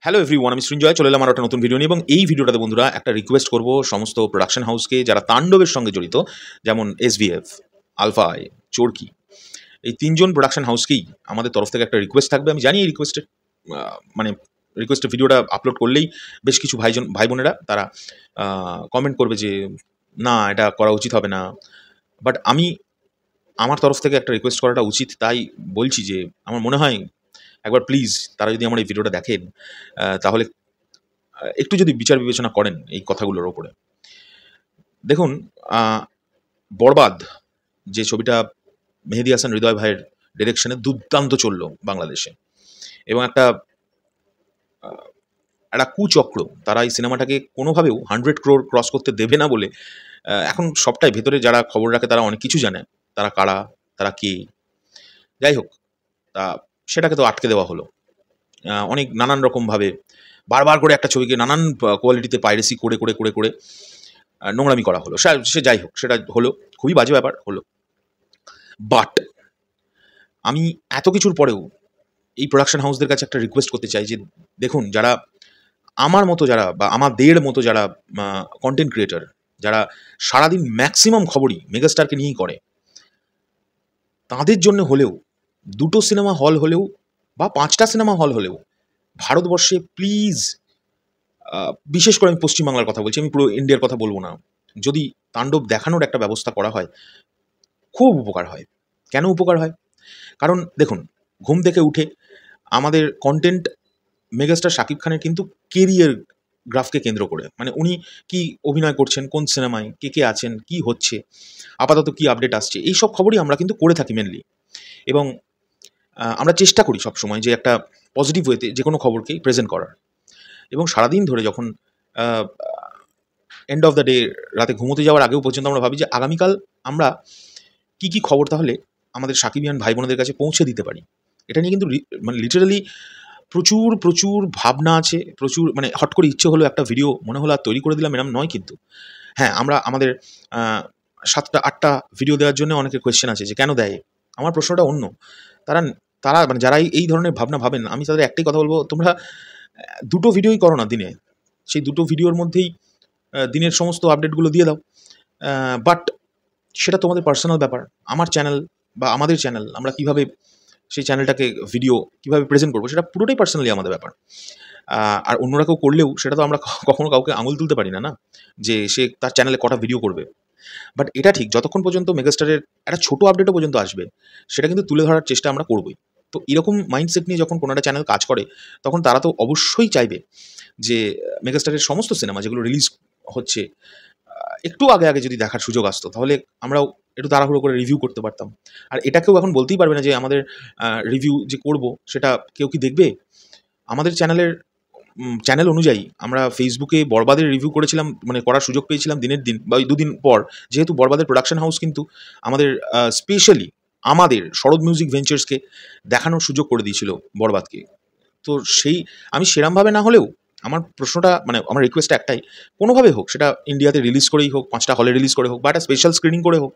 Hello everyone, আমি সৃঞ্জয় চলে এলাম আর একটা নতুন ভিডিও নিয়ে। এবং এই ভিডিওটাতে বন্ধুরা একটা রিকোয়েস্ট করব সমস্ত প্রোডাকশন হাউসকে যারা তাণ্ডবের সঙ্গে জড়িত, যেমন এসভিএফ, আলফা আই, চরকি, এই তিনজন প্রোডাকশন হাউসকেই আমাদের তরফ থেকে একটা রিকোয়েস্ট থাকবে। আমি জানি এই রিকোয়েস্টের ভিডিওটা আপলোড করলেই বেশ কিছু ভাই বোনেরা তারা কমেন্ট করবে যে না, এটা করা উচিত হবে না, বাট আমার তরফ থেকে একটা রিকোয়েস্ট করাটা উচিত। তাই বলছি যে আমার মনে হয় একবার প্লিজ তারা যদি আমার এই ভিডিওটা দেখেন, তাহলে একটু যদি বিচার বিবেচনা করেন এই কথাগুলোর ওপরে। দেখুন, বরবাদ যে ছবিটা মেহেদী হাসান হৃদয় ভাইয়ের ডিরেকশনে দুর্দান্ত চললো বাংলাদেশে, এবং একটা কুচক্র তারা এই সিনেমাটাকে কোনোভাবেও 100 crore ক্রস করতে দেবে না বলে এখন সবটাই ভেতরে যারা খবর রাখে তারা অনেক কিছু জানে, তারা কারা, তারা কে, যাই হোক, তা সেটাকে তো আটকে দেওয়া হলো। অনেক নানান রকমভাবে বারবার করে একটা ছবিকে নানান কোয়ালিটিতে পাইরেসি করে করে করে করে নোংরামি করা হলো। সে যাই হোক, সেটা হলো, খুবই বাজে ব্যাপার হলো। বাট আমি এত কিছুর পরেও এই প্রোডাকশন হাউসদের কাছে একটা রিকোয়েস্ট করতে চাই যে দেখুন, যারা আমার মতো, যারা বা আমাদের মতো যারা কন্টেন্ট ক্রিয়েটার, যারা সারাদিন ম্যাক্সিমাম খবরই মেগাস্টারকে নিয়েই করে, তাদের জন্য হলেও 2টো সিনেমা হল হলেও বা 5টা সিনেমা হল হলেও ভারতবর্ষে প্লিজ, বিশেষ করে আমি পশ্চিমবাংলার কথা বলছি, আমি পুরো ইন্ডিয়ার কথা বলবো না, যদি তাণ্ডব দেখানোর একটা ব্যবস্থা করা হয় খুব উপকার হয়। কেন উপকার হয়? কারণ দেখুন, ঘুম থেকে উঠে আমাদের কন্টেন্ট মেগাস্টার শাকিব খানের কিন্তু কেরিয়ার গ্রাফকে কেন্দ্র করে, মানে উনি কি অভিনয় করছেন, কোন সিনেমায়, কে কে আছেন, কি হচ্ছে, আপাতত কি আপডেট আসছে, এই সব খবরই আমরা কিন্তু করে থাকি মেনলি। এবং আমরা চেষ্টা করি সবসময় যে একটা পজিটিভ ওয়েতে যে কোনো খবরকেই প্রেজেন্ট করার। এবং সারাদিন ধরে যখন এন্ড অফ দ্য ডে, রাতে ঘুমোতে যাওয়ার আগেও পর্যন্ত আমরা ভাবি যে আগামীকাল আমরা কি খবর তাহলে আমাদের সাকিবিয়ান ভাই বোনদের কাছে পৌঁছে দিতে পারি। এটা নিয়ে কিন্তু মানে লিটারালি প্রচুর প্রচুর ভাবনা আছে, প্রচুর, মানে হট করে ইচ্ছে হলো একটা ভিডিও মনে হলো আর তৈরি করে দিলাম, এরম নয় কিন্তু। হ্যাঁ, আমরা আমাদের 7টা-8টা ভিডিও দেওয়ার জন্য অনেকের কোয়েশ্চেন আছে যে কেন দেয়। আমার প্রশ্নটা অন্য। তারা তারা মানে যারা এই ধরনের ভাবনা ভাবেন, আমি তাদের একটাই কথা বলবো, তোমরা 2টো ভিডিওই করো না দিনে, সেই 2টো ভিডিওর মধ্যেই দিনের সমস্ত আপডেটগুলো দিয়ে দাও। বাট সেটা তোমাদের পার্সোনাল ব্যাপার। আমার চ্যানেল বা আমাদের চ্যানেল, আমরা কীভাবে সেই চ্যানেলটাকে ভিডিও কীভাবে প্রেজেন্ট করবো সেটা পুরোটাই পার্সোনালি আমাদের ব্যাপার। আর অন্যরা কেউ করলেও সেটা তো আমরা কখনো কাউকে আঙুল তুলতে পারি না, না যে সে তার চ্যানেলে কটা ভিডিও করবে। বাট এটা ঠিক, যতক্ষণ পর্যন্ত মেগাস্টারের একটা ছোটো আপডেটও পর্যন্ত আসবে, সেটা কিন্তু তুলে ধরার চেষ্টা আমরা করবোই। তো এরকম মাইন্ডসেট নিয়ে যখন কোনো একটা চ্যানেল কাজ করে, তখন তারা তো অবশ্যই চাইবে যে মেগাস্টারের সমস্ত সিনেমা যেগুলো রিলিজ হচ্ছে একটু আগে আগে যদি দেখার সুযোগ আসতো, তাহলে আমরাও একটু তাড়াহুড়ো করে রিভিউ করতে পারতাম। আর এটা কেউ এখন বলতেই পারবে না যে আমাদের রিভিউ যে করব সেটা কেউ কি দেখবে। আমাদের চ্যানেল অনুযায়ী আমরা ফেসবুকে বরবাদের রিভিউ করেছিলাম, মানে করার সুযোগ পেয়েছিলাম দিনের দিন বা ওই 2 দিন পর, যেহেতু বরবাদের প্রোডাকশন হাউস কিন্তু আমাদের স্পেশালি আমাদের শরৎ মিউজিক ভেঞ্চার্সকে দেখানোর সুযোগ করে দিয়েছিল বরবাদকে। তো আমি সেরমভাবে না হলেও আমার প্রশ্নটা, মানে আমার রিকোয়েস্টটা একটাই, কোনোভাবে হোক, সেটা ইন্ডিয়াতে রিলিজ করেই হোক, 5টা হলে রিলিজ করে হোক, বা একটা স্পেশাল স্ক্রিনিং করে হোক,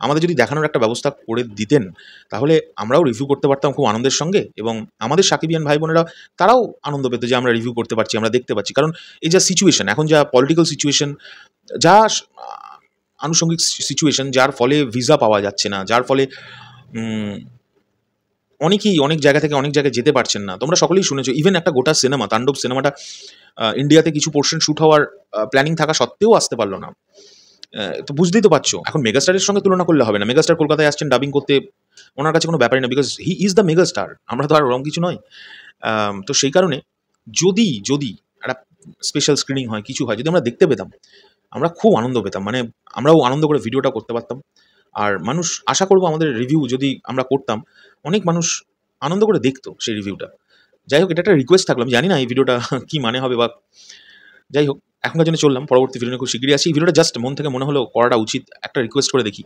আমাদের যদি দেখানোর একটা ব্যবস্থা করে দিতেন, তাহলে আমরাও রিভিউ করতে পারতাম খুব আনন্দের সঙ্গে, এবং আমাদের সাকিবিয়ান ভাই বোনেরা তারাও আনন্দ পেত যে আমরা রিভিউ করতে পারছি, আমরা দেখতে পাচ্ছি। কারণ এই যা সিচুয়েশন, এখন যা পলিটিক্যাল সিচুয়েশন, যা আনুষঙ্গিক সিচুয়েশন, যার ফলে ভিসা পাওয়া যাচ্ছে না, যার ফলে অনেকেই অনেক জায়গা থেকে অনেক জায়গায় যেতে পারছেন না। তোমরা সকলেই শুনেছো, ইভেন একটা গোটা সিনেমা তাণ্ডব সিনেমাটা ইন্ডিয়াতে কিছু পোর্শন শ্যুট হওয়ার প্ল্যানিং থাকা সত্ত্বেও আসতে পারলো না। তো বুঝতেই তো পারছো, এখন মেগাস্টারের সঙ্গে তুলনা করলে হবে না। মেগাস্টার কলকাতায় আসছেন ডাবিং করতে, ওনার কাছে কোনো ব্যাপারই না, because he is the megastar. আমরা তো আর ওরকম কিছু নয়। তো সেই কারণে যদি একটা স্পেশাল স্ক্রিনিং হয়, কিছু হয়, যদি আমরা দেখতে পেতাম, আমরা খুব আনন্দ পেতাম, মানে আমরাও আনন্দ করে ভিডিওটা করতে পারতাম। আর মানুষ, আশা করবো আমাদের রিভিউ যদি আমরা করতাম, অনেক মানুষ আনন্দ করে দেখতো সেই রিভিউটা। যাই হোক, এটা একটা রিকোয়েস্ট থাকলো। আমি জানি না এই ভিডিওটা কী মানে হবে, বা যাই হোক, এখনকার জন্য চললাম। পরবর্তী ভিডিও নিয়ে খুব শিগগিরই আসি। এই ভিডিওটা জাস্ট মন থেকে মনে হলো করাটা উচিত, একটা রিকোয়েস্ট করে দেখি,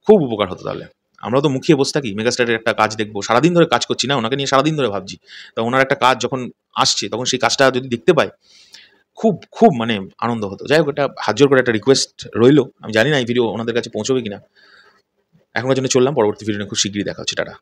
খুব উপকার হতো তাহলে। আমরাও তো মুখিয়ে বসে থাকি, মেগাস্টারের একটা কাজ দেখবো, সারাদিন ধরে কাজ করছি না, ওনাকে নিয়ে সারাদিন ধরে ভাবছি, তো ওনার একটা কাজ যখন আসছে, তখন সেই কাজটা যদি দেখতে পাই, খুব খুব মানে আনন্দ হতো। যাই হোক, এটা হাত জোর করে একটা রিকোয়েস্ট রইলো। আমি জানি না এই ভিডিও ওনাদের কাছে পৌঁছবে কিনা। এখনকার জন্য চললাম, পরবর্তী ভিডিও নিয়ে খুব শিগগিরই দেখা হচ্ছে। টাটা।